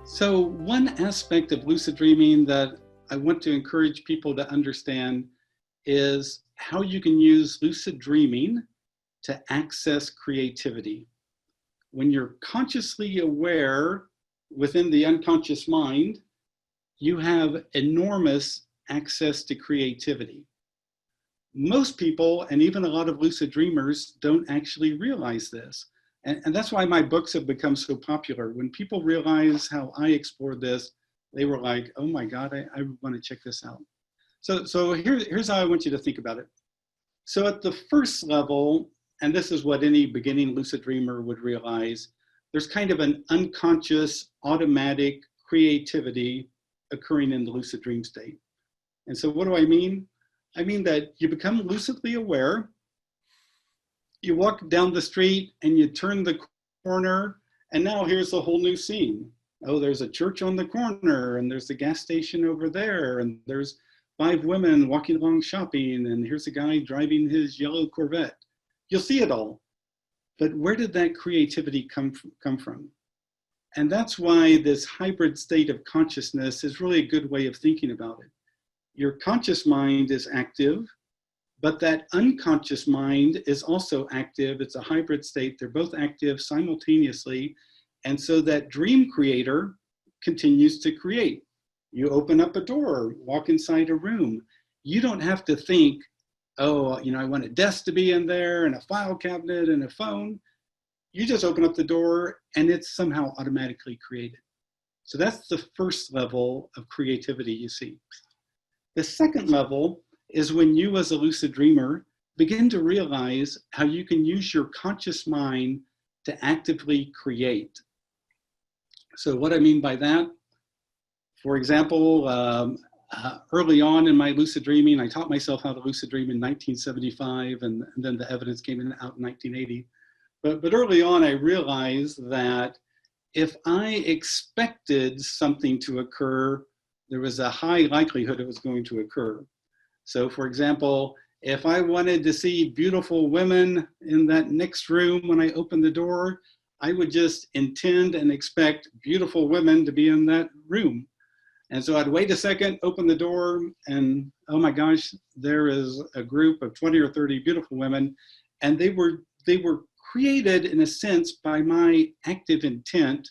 So one aspect of lucid dreaming that I want to encourage people to understand is how you can use lucid dreaming to access creativity. When you're consciously aware within the unconscious mind, you have enormous access to creativity. Most people, and even a lot of lucid dreamers, don't actually realize this. And that's why my books have become so popular. When people realize how I explored this, they were like, oh my God, I want to check this out. So here's how I want you to think about it. So at the first level, and this is what any beginning lucid dreamer would realize, there's kind of an unconscious, automatic creativity occurring in the lucid dream state. And so what do I mean? I mean that you become lucidly aware. You walk down the street and you turn the corner, and now here's a whole new scene. Oh, there's a church on the corner, and there's a gas station over there, and there's 5 women walking along shopping, and here's a guy driving his yellow Corvette. You'll see it all. But where did that creativity come from? And that's why this hybrid state of consciousness is really a good way of thinking about it. Your conscious mind is active, but that unconscious mind is also active. It's a hybrid state. They're both active simultaneously. And so that dream creator continues to create. You open up a door, walk inside a room. You don't have to think, oh, I want a desk to be in there and a file cabinet and a phone. You just open up the door and it's somehow automatically created. So that's the first level of creativity you see. The second level is when you as a lucid dreamer begin to realize how you can use your conscious mind to actively create. So what I mean by that, for example, early on in my lucid dreaming, I taught myself how to lucid dream in 1975, and then the evidence came out in 1980. But early on, I realized that if I expected something to occur, there was a high likelihood it was going to occur. So for example, if I wanted to see beautiful women in that next room when I opened the door, I would just intend and expect beautiful women to be in that room. And so I'd wait a second, open the door, and oh my gosh, there is a group of 20 or 30 beautiful women. And they were created in a sense by my active intent,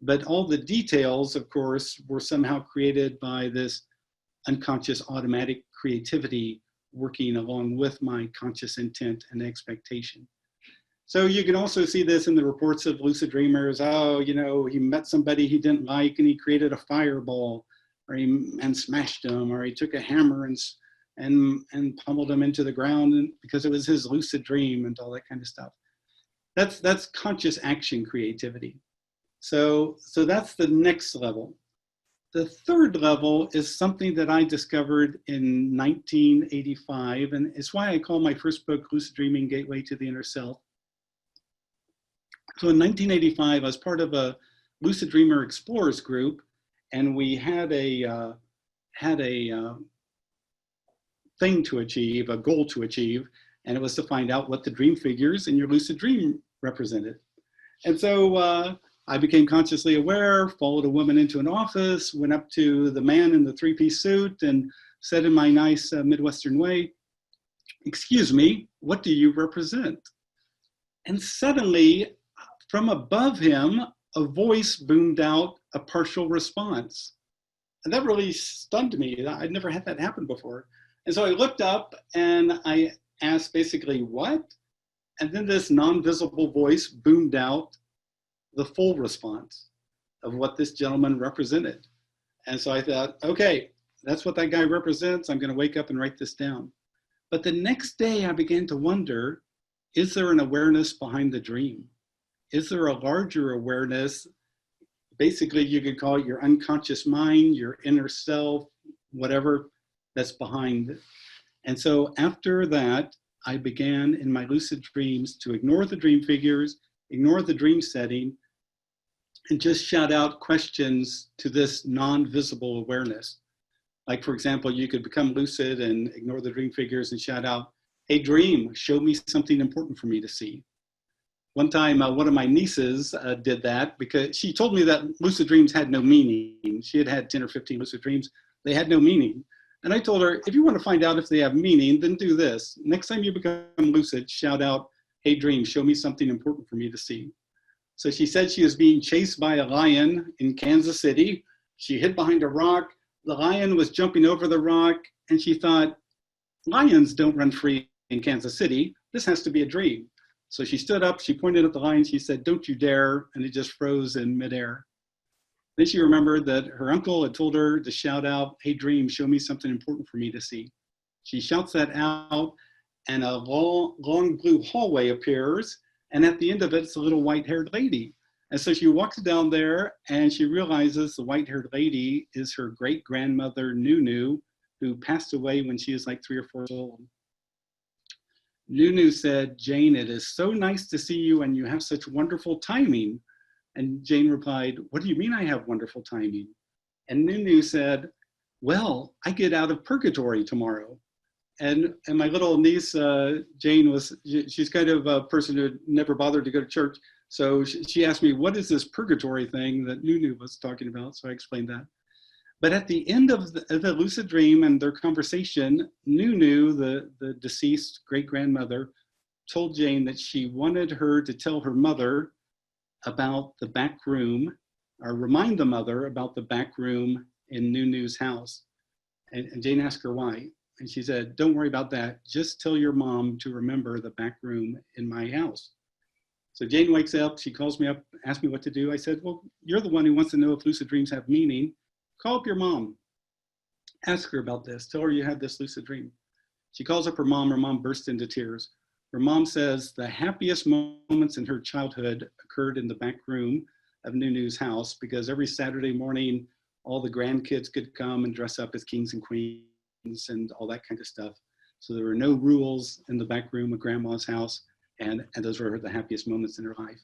but all the details, of course, were somehow created by this unconscious automatic creativity working along with my conscious intent and expectation. So you can also see this in the reports of lucid dreamers. Oh, he met somebody he didn't like and he created a fireball, and smashed him, or he took a hammer and pummeled him into the ground because it was his lucid dream and all that kind of stuff. That's conscious action creativity. So that's the next level. The third level is something that I discovered in 1985, and it's why I call my first book Lucid Dreaming: Gateway to the Inner Self. So in 1985, I was part of a Lucid Dreamer Explorers group, and we had a thing to achieve, a goal to achieve, and it was to find out what the dream figures in your lucid dream represented. And so I became consciously aware, followed a woman into an office, went up to the man in the 3-piece suit and said in my nice Midwestern way, "Excuse me, what do you represent?" And suddenly, from above him, a voice boomed out a partial response. And that really stunned me. I'd never had that happen before. And so I looked up and I asked basically, what? And then this non-visible voice boomed out the full response of what this gentleman represented. And so I thought, okay, that's what that guy represents. I'm going to wake up and write this down. But the next day I began to wonder, is there an awareness behind the dream? Is there a larger awareness? Basically, you could call it your unconscious mind, your inner self, whatever that's behind it. And so after that, I began in my lucid dreams to ignore the dream figures, ignore the dream setting, and just shout out questions to this non-visible awareness. Like, for example, you could become lucid and ignore the dream figures and shout out, "Hey, dream, show me something important for me to see." One time, one of my nieces did that because she told me that lucid dreams had no meaning. She had had 10 or 15 lucid dreams. They had no meaning. And I told her, if you want to find out if they have meaning, then do this. Next time you become lucid, shout out, "Hey dream, show me something important for me to see." So she said she was being chased by a lion in Kansas City. She hid behind a rock. The lion was jumping over the rock, and she thought, lions don't run free in Kansas City. This has to be a dream. So she stood up, she pointed at the lion, she said, "Don't you dare," and it just froze in midair. Then she remembered that her uncle had told her to shout out, "Hey dream, show me something important for me to see." She shouts that out, and a long blue hallway appears, and at the end of it, it's a little white-haired lady. And so she walks down there, and she realizes the white-haired lady is her great-grandmother, Nunu, who passed away when she was like 3 or 4 years old. Nunu said, "Jane, it is so nice to see you, and you have such wonderful timing." And Jane replied, "What do you mean I have wonderful timing?" And Nunu said, "Well, I get out of purgatory tomorrow." And my little niece, Jane, she's kind of a person who never bothered to go to church. So she asked me, "What is this purgatory thing that Nunu was talking about?" So I explained that. But at the end of the lucid dream and their conversation, Nunu, the deceased great-grandmother, told Jane that she wanted her to tell her mother about the back room, or remind the mother about the back room in Nunu's house. And Jane asked her why. And she said, "Don't worry about that. Just tell your mom to remember the back room in my house." So Jane wakes up, she calls me up, asks me what to do. I said, "Well, you're the one who wants to know if lucid dreams have meaning. Call up your mom. Ask her about this. Tell her you had this lucid dream." She calls up her mom bursts into tears. Her mom says the happiest moments in her childhood occurred in the back room of Nunu's house, because every Saturday morning, all the grandkids could come and dress up as kings and queens and all that kind of stuff. So there were no rules in the back room of grandma's house, and those were the happiest moments in her life.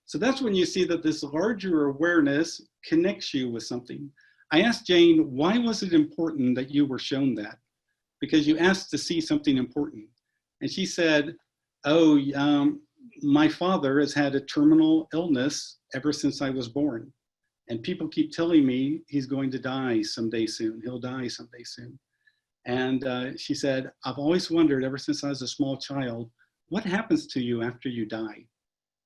So that's when you see that this larger awareness connects you with something. I asked Jane, why was it important that you were shown that? Because you asked to see something important. And she said, "Oh, my father has had a terminal illness ever since I was born. And people keep telling me he's going to die someday soon. He'll die someday soon." And she said, "I've always wondered ever since I was a small child, what happens to you after you die?"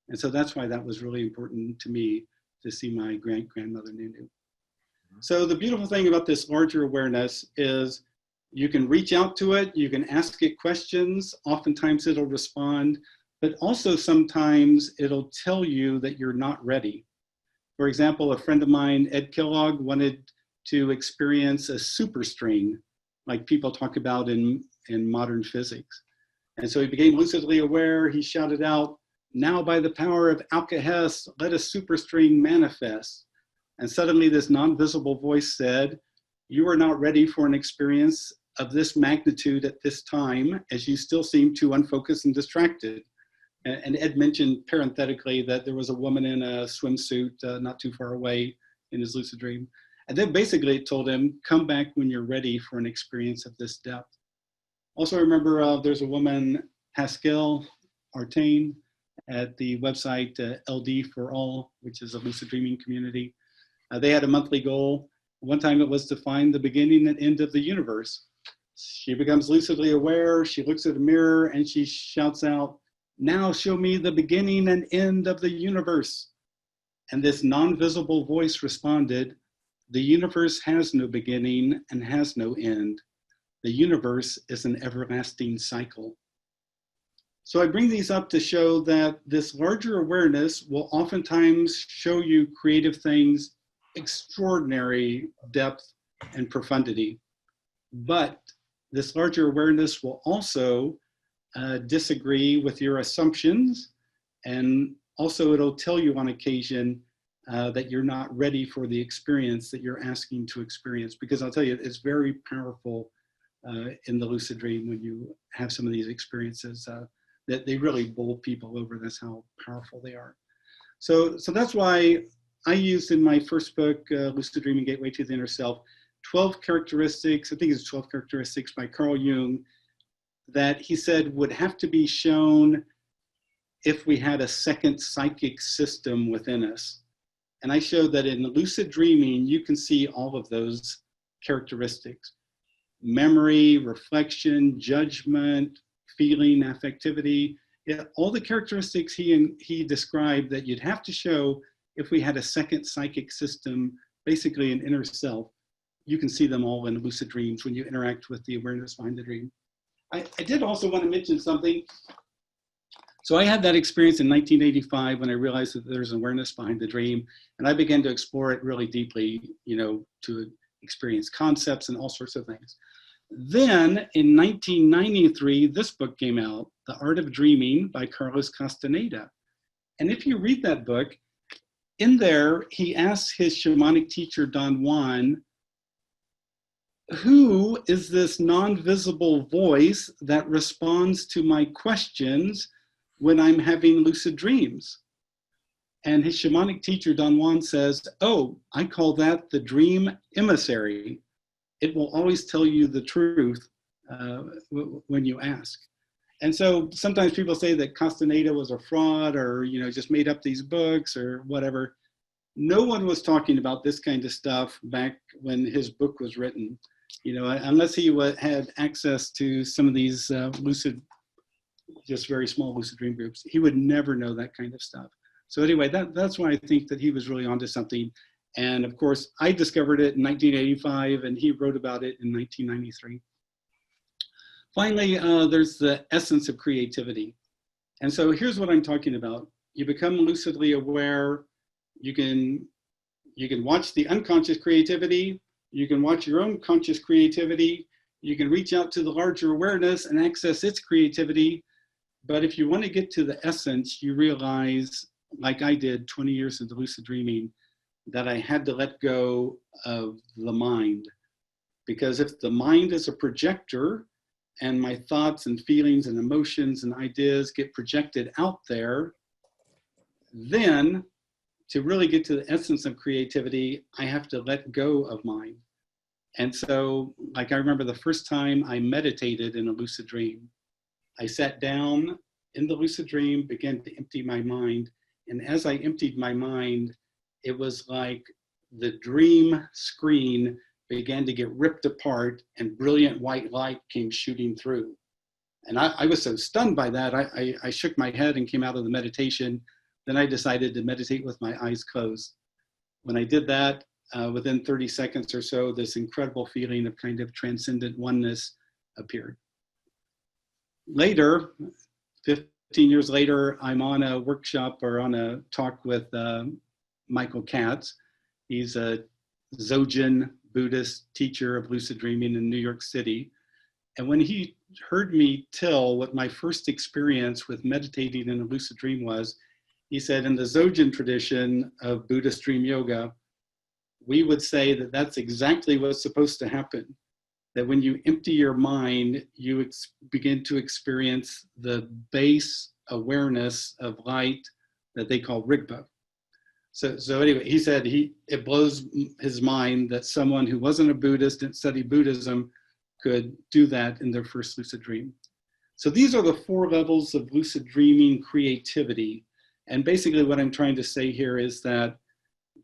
And so that's why that was really important to me, to see my great-grandmother Nunu. So the beautiful thing about this larger awareness is you can reach out to it, you can ask it questions, oftentimes it'll respond, but also sometimes it'll tell you that you're not ready. For example, a friend of mine, Ed Kellogg, wanted to experience a superstring, like people talk about in modern physics. And so he became lucidly aware. He shouted out, "Now by the power of Alka-Hess, let a superstring manifest." And suddenly this non-visible voice said, "You are not ready for an experience of this magnitude at this time, as you still seem too unfocused and distracted." And Ed mentioned parenthetically that there was a woman in a swimsuit not too far away in his lucid dream. And then basically it told him, "Come back when you're ready for an experience of this depth." Also remember there's a woman, Pascal Artain, at the website LD for All, which is a lucid dreaming community. They had a monthly goal. One time it was to find the beginning and end of the universe. She becomes lucidly aware, she looks at a mirror and she shouts out, "Now show me the beginning and end of the universe." And this non-visible voice responded, "The universe has no beginning and has no end. The universe is an everlasting cycle." So I bring these up to show that this larger awareness will oftentimes show you creative things, extraordinary depth and profundity. But this larger awareness will also disagree with your assumptions, and also it'll tell you on occasion that you're not ready for the experience that you're asking to experience. Because I'll tell you, it's very powerful in the lucid dream when you have some of these experiences that they really bowl people over. That's how powerful they are. So that's why I used in my first book, Lucid Dreaming Gateway to the Inner Self, 12 characteristics, I think it's 12 characteristics by Carl Jung, that he said would have to be shown if we had a second psychic system within us. And I showed that in lucid dreaming, you can see all of those characteristics: memory, reflection, judgment, feeling, affectivity, yeah, all the characteristics he described that you'd have to show if we had a second psychic system, basically an inner self. You can see them all in lucid dreams when you interact with the awareness behind the dream. I did also want to mention something. So I had that experience in 1985 when I realized that there's awareness behind the dream, and I began to explore it really deeply, to experience concepts and all sorts of things. Then in 1993, this book came out, The Art of Dreaming by Carlos Castaneda. And if you read that book, in there, he asks his shamanic teacher, Don Juan, who is this non-visible voice that responds to my questions when I'm having lucid dreams? And his shamanic teacher, Don Juan, says, oh, I call that the dream emissary. It will always tell you the truth when you ask. And so sometimes people say that Castaneda was a fraud or, just made up these books or whatever. No one was talking about this kind of stuff back when his book was written, unless he had access to some of these lucid, just very small lucid dream groups. He would never know that kind of stuff. So anyway, that's why I think that he was really onto something. And of course, I discovered it in 1985 and he wrote about it in 1993. Finally, there's the essence of creativity. And so here's what I'm talking about. You become lucidly aware. You can watch the unconscious creativity. You can watch your own conscious creativity. You can reach out to the larger awareness and access its creativity. But if you want to get to the essence, you realize, like I did 20 years into lucid dreaming, that I had to let go of the mind. Because if the mind is a projector and my thoughts and feelings and emotions and ideas get projected out there, then to really get to the essence of creativity, I have to let go of mine. And so, like I remember the first time I meditated in a lucid dream, I sat down in the lucid dream, began to empty my mind. And as I emptied my mind, it was like the dream screen began to get ripped apart and brilliant white light came shooting through. And I was so stunned by that, I shook my head and came out of the meditation. Then I decided to meditate with my eyes closed. When I did that, within 30 seconds or so, this incredible feeling of kind of transcendent oneness appeared. Later, 15 years later, I'm on a workshop or on a talk with Michael Katz. He's a Dzogchen Buddhist teacher of lucid dreaming in New York City. And when he heard me tell what my first experience with meditating in a lucid dream was, he said, in the Dzogchen tradition of Buddhist dream yoga, we would say that that's exactly what's supposed to happen. That when you empty your mind, you begin to experience the base awareness of light that they call Rigpa. So anyway, he said it blows his mind that someone who wasn't a Buddhist and studied Buddhism could do that in their first lucid dream. So these are the 4 levels of lucid dreaming creativity. And basically what I'm trying to say here is that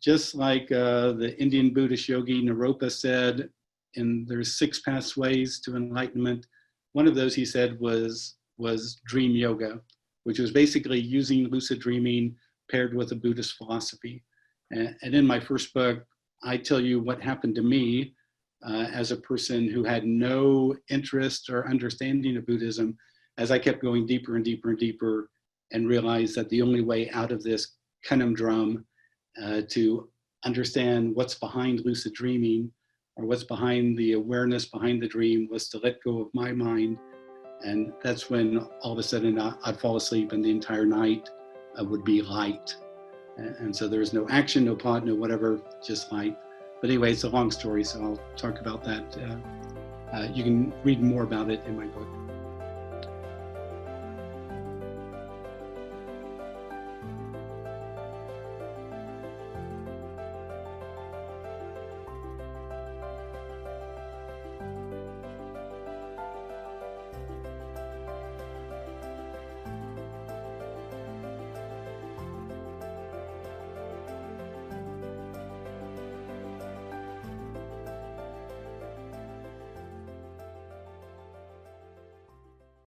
just like the Indian Buddhist yogi Naropa said, and there's 6 pathways to enlightenment, one of those he said was dream yoga, which was basically using lucid dreaming paired with a Buddhist philosophy. And in my first book, I tell you what happened to me as a person who had no interest or understanding of Buddhism, as I kept going deeper and deeper and deeper and realized that the only way out of this conundrum to understand what's behind lucid dreaming or what's behind the awareness behind the dream was to let go of my mind. And that's when all of a sudden I'd fall asleep and the entire night would be light. And so there was no action, no plot, no whatever, just light. But anyway, it's a long story, so I'll talk about that. You can read more about it in my book.